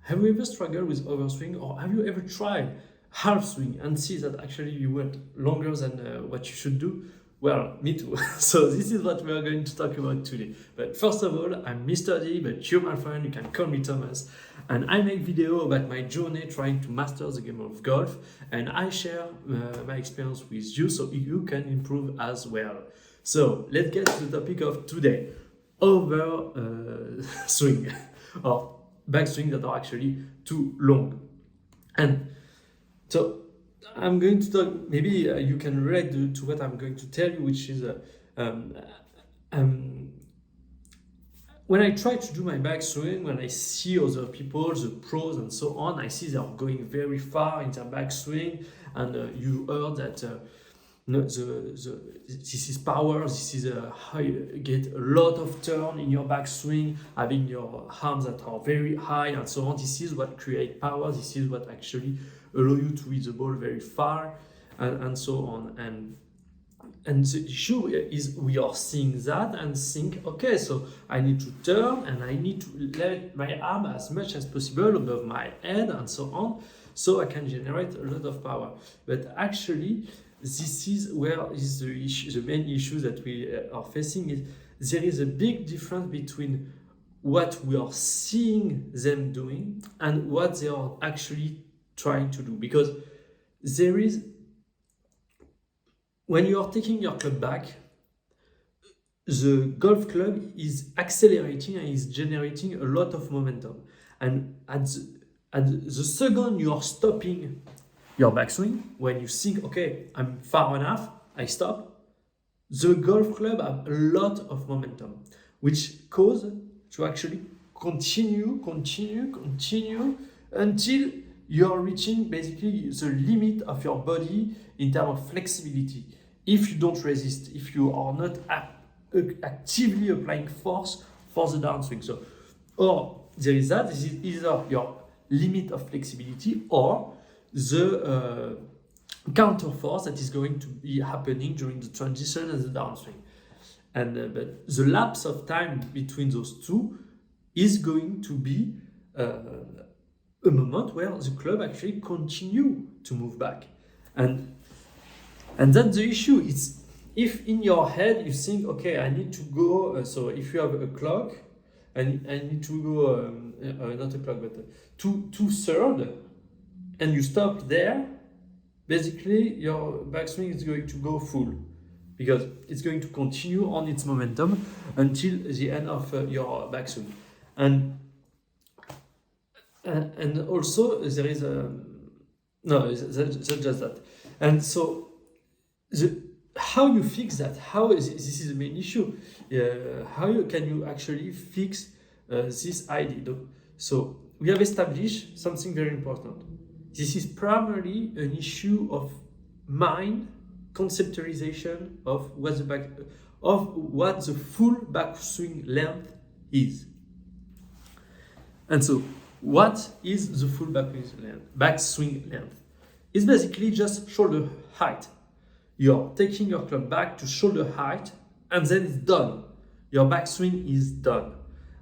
Have you ever struggled with overswing, or have you ever tried half swing and see that actually you went longer than what you should do? Well, me too. So this is what we are going to talk about today. But first of all, I'm Mr. D, but you're my friend, you can call me Thomas. And I make video about my journey trying to master the game of golf. And I share my experience with you so you can improve as well. So let's get to the topic of today. Swing or backswing that are actually too long. And so I'm going to talk, maybe you can relate to what I'm going to tell you, which is when I try to do my backswing, when I see other people, the pros and so on, I see they are going very far in their backswing, and you heard that this is power, this is how you get a lot of turn in your backswing, having your arms that are very high and so on. This is what creates power, this is what actually allow you to hit the ball very far and so on. And the issue is we are seeing that and think, okay, so I need to turn and I need to let my arm as much as possible above my head and so on, so I can generate a lot of power. But actually, this is where is the issue, the main issue that we are facing is there is a big difference between what we are seeing them doing and what they are actually trying to do. Because there is, when you are taking your club back, the golf club is accelerating and is generating a lot of momentum. And at the second you are stopping your backswing, when you think, okay, I'm far enough, I stop, the golf club have a lot of momentum, which cause to actually continue until you're reaching basically the limit of your body in terms of flexibility. If you don't resist, if you are not actively applying force for the downswing. So, or there is that, this is either your limit of flexibility or the counter force that is going to be happening during the transition and the downswing. And but the lapse of time between those two is going to be a moment where the club actually continue to move back. And that's the issue. It's if in your head you think, okay, I need to go, so if you have a clock, and I need to go, not a clock, but two third, and you stop there, basically your backswing is going to go full, because it's going to continue on its momentum until the end of your backswing. And also there is that's just that. And so how you fix that? This is the main issue. Can you actually fix this idea? So we have established something very important. This is primarily an issue of mind conceptualization of what the full backswing length is. And so, what is the full backswing length? It's basically just shoulder height. You're taking your club back to shoulder height, and then it's done. Your backswing is done.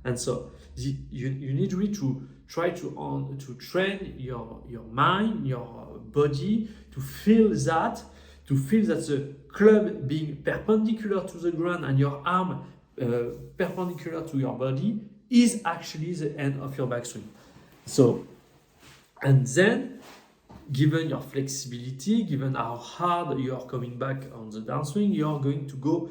And so you need really to try to train your mind, your body to feel that the club being perpendicular to the ground and your arm perpendicular to your body is actually the end of your backswing. So, and then, given your flexibility, given how hard you are coming back on the downswing, you are going to go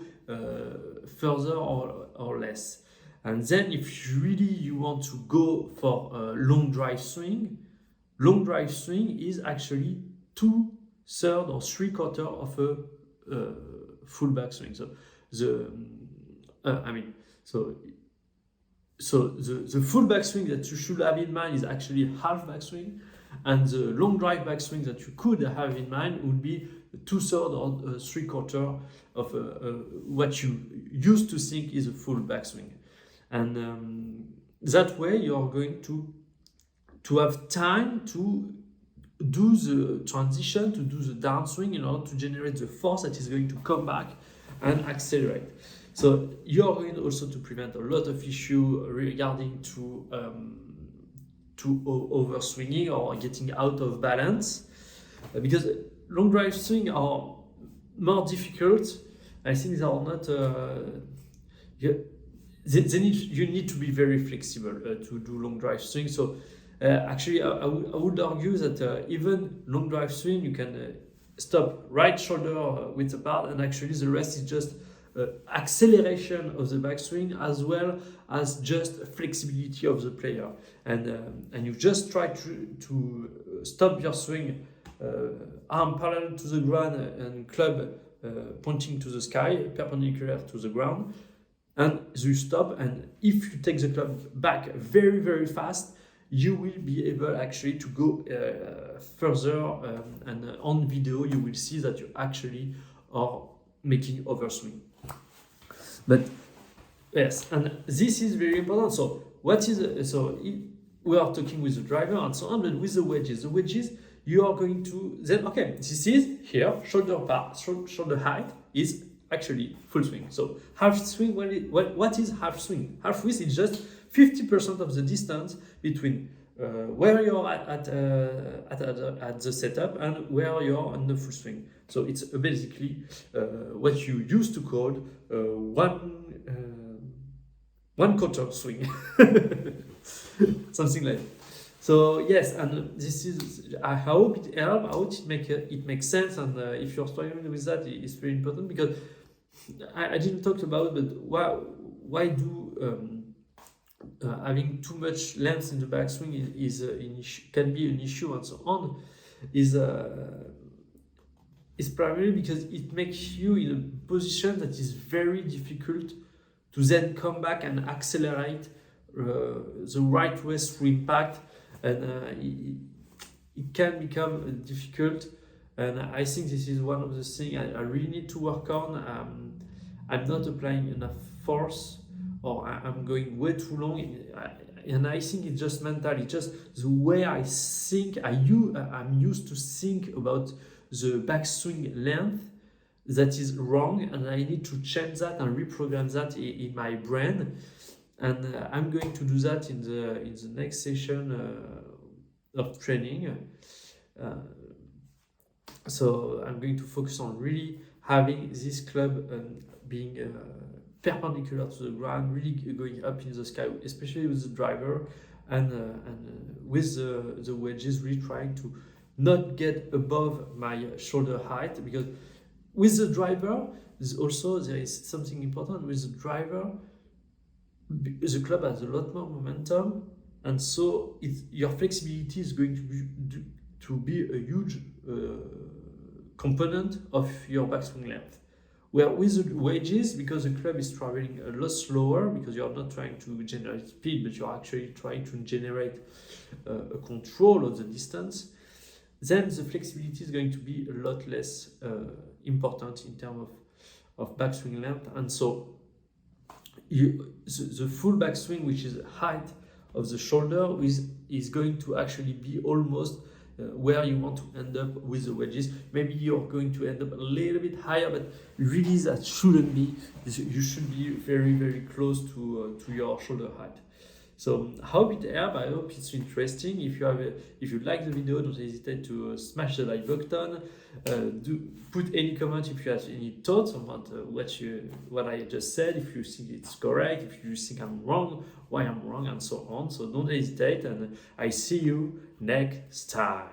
further or less. And then if you want to go for a long drive swing is actually 2/3 or 3/4 of a full backswing. So the full backswing that you should have in mind is actually half backswing, and the long drive backswing that you could have in mind would be 2/3 or 3/4 of what you used to think is a full backswing. And that way you are going to have time to do the transition, to do the downswing in order to generate the force that is going to come back and accelerate. So you are going also to prevent a lot of issue regarding to to overswinging or getting out of balance, because long drive swing are more difficult. I think they are not. You need to be very flexible to do long drive swing. So actually, I would argue that even long drive swing, you can stop right shoulder with the part, and actually the rest is just acceleration of the backswing as well as just flexibility of the player. And you just try to stop your swing, arm parallel to the ground and club pointing to the sky, perpendicular to the ground. And you stop, and if you take the club back very, very fast, you will be able actually to go further, and on video you will see that you actually are making overswing. But yes, and this is very important. So what is we are talking with the driver and so on, but with the wedges you are going to then, okay, this is here shoulder height is actually full swing. So half swing, what is half swing? Half swing is just 50% of the distance between where you're at the setup and where you're on the full swing. So it's basically what you used to call one quarter swing, something like that. So yes, and this is, I hope it helps. I hope it makes sense, and if you're struggling with that, it's very important, because I didn't talk about, but why do having too much length in the backswing can be an issue and so on, is primarily because it makes you in a position that is very difficult to then come back and accelerate the right way through impact, and it can become difficult. And I think this is one of the things I really need to work on. I'm not applying enough force, or I'm going way too long, and I think it's just mental. It's just the way I think. I'm used to think about the backswing length that is wrong, and I need to change that and reprogram that in my brain. And I'm going to do that in the next session of training. So I'm going to focus on really having this club being perpendicular to the ground, really going up in the sky, especially with the driver, and with the wedges, really trying to not get above my shoulder height, because with the driver, there is something important. With the driver, the club has a lot more momentum, and so your flexibility is going to be a huge component of your backswing length. Where with the wedges, because the club is traveling a lot slower, because you're not trying to generate speed, but you're actually trying to generate a control of the distance, then the flexibility is going to be a lot less important in terms of backswing length. And so the full backswing, which is the height of the shoulder, is going to actually be almost where you want to end up with the wedges. Maybe you're going to end up a little bit higher, but really that shouldn't be. You should be very, very close to your shoulder height. So I hope it helps. I hope it's interesting. If you like the video, don't hesitate to smash the like button. Put any comment if you have any thoughts about what I just said. If you think it's correct, if you think I'm wrong, why I'm wrong, and so on. So don't hesitate, and I see you next time.